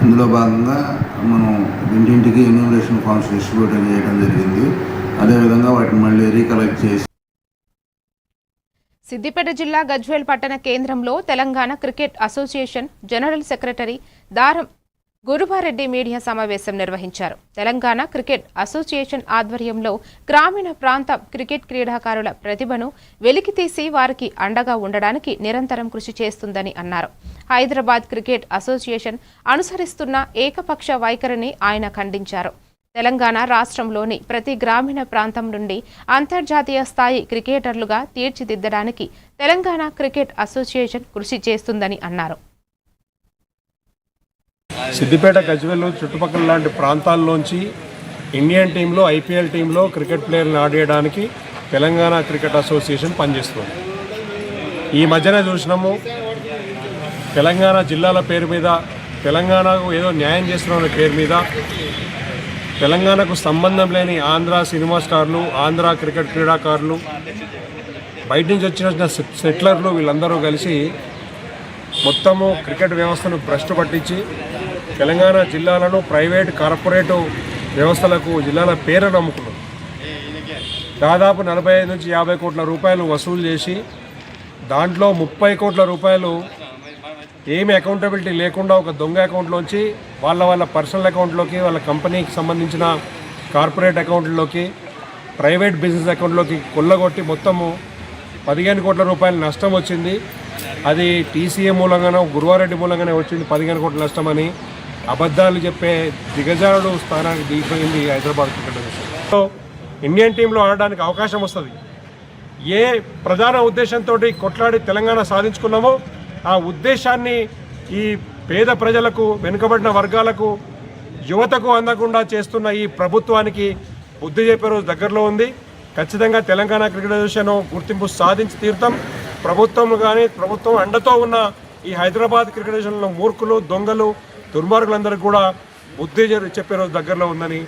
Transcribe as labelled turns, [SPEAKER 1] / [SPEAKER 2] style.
[SPEAKER 1] ఇందులో భాగంగా మనం ఇంటింటికి ఎన్యూమరేషన్ ఫామ్స్ డిస్ట్రిబ్యూట్ చేయడం జరిగింది. అదేవిధంగా వాటిని మళ్ళీ రీకలెక్ట్ చేసి
[SPEAKER 2] సిద్దిపేట జిల్లా గజ్వేల్ పట్టణ కేంద్రంలో Telangana cricket association general secretary దారం గురువారెడ్డి మీడియా సమావేశం నిర్వహించారు. తెలంగాణ క్రికెట్ అసోసియేషన్ ఆధ్వర్యంలో గ్రామీణ ప్రాంత క్రికెట్ క్రీడాకారుల ప్రతిభను వెలికితీసి వారికి అండగా ఉండడానికి నిరంతరం కృషి చేస్తుందని అన్నారు. హైదరాబాద్ క్రికెట్ అసోసియేషన్ అనుసరిస్తున్న ఏకపక్ష వైఖరిని ఆయన ఖండించారు. తెలంగాణ రాష్ట్రంలోని ప్రతి గ్రామీణ ప్రాంతం నుండి అంతర్జాతీయ స్థాయి క్రికెటర్లుగా తీర్చిదిద్దడానికి తెలంగాణ క్రికెట్ అసోసియేషన్ కృషి చేస్తుందని అన్నారు.
[SPEAKER 3] సిద్దిపేట, గజ్వేల్ చుట్టుపక్కల లాంటి ప్రాంతాల్లోంచి ఇండియన్ టీంలో, ఐపీఎల్ టీంలో క్రికెట్ ప్లేయర్ని ఆడేయడానికి తెలంగాణ క్రికెట్ అసోసియేషన్ పనిచేస్తుంది. ఈ మధ్యన చూసినాము, తెలంగాణ జిల్లాల పేరు మీద, తెలంగాణకు ఏదో న్యాయం చేస్తున్న పేరు మీద తెలంగాణకు సంబంధం లేని ఆంధ్ర సినిమా స్టార్లు, ఆంధ్ర క్రికెట్ క్రీడాకారులు, బయట నుంచి వచ్చిన సెటిలర్లు వీళ్ళందరూ కలిసి మొత్తము క్రికెట్ వ్యవస్థను భ్రష్టు పట్టించి తెలంగాణ జిల్లాలను ప్రైవేట్ కార్పొరేటు వ్యవస్థలకు జిల్లాల పేరును అమ్ముకున్నారు. దాదాపు 45 నుంచి 50 కోట్ల రూపాయలు వసూలు చేసి దాంట్లో 30 కోట్ల రూపాయలు ఏమి అకౌంటబిలిటీ లేకుండా ఒక దొంగ అకౌంట్లోంచి వాళ్ళ పర్సనల్ అకౌంట్లోకి, వాళ్ళ కంపెనీకి సంబంధించిన కార్పొరేట్ అకౌంట్లోకి, ప్రైవేట్ బిజినెస్ అకౌంట్లోకి కొల్లగొట్టి మొత్తము 15 కోట్ల రూపాయల నష్టం వచ్చింది. అది టీసీఏ మూలంగానే, గురువారెడ్డి మూలంగానే వచ్చింది 15 కోట్ల నష్టం అని అబద్ధాలు చెప్పే దిగజారుడు స్థానానికి దిగిపోయింది Hyderabad cricket association. So Indian టీంలో ఆడడానికి అవకాశం వస్తుంది. ఏ ప్రధాన ఉద్దేశంతో కొట్లాడి తెలంగాణ సాధించుకున్నామో ఆ ఉద్దేశాన్ని ఈ పేద ప్రజలకు, వెనుకబడిన వర్గాలకు, యువతకు అందకుండా చేస్తున్న ఈ ప్రభుత్వానికి బుద్ధి చెప్పే రోజు దగ్గరలో ఉంది. ఖచ్చితంగా తెలంగాణ క్రికెట్ అసోసియేషన్ గుర్తింపు సాధించి తీరుతాం. ప్రభుత్వం కానీ, ప్రభుత్వం అండతో ఉన్న ఈ హైదరాబాద్ క్రికెట్ అసోసియేషన్లో మూర్ఖులు, దొంగలు, దుర్మార్గులందరికీ కూడా బుద్ధి చెప్పే రోజు దగ్గరలో ఉందని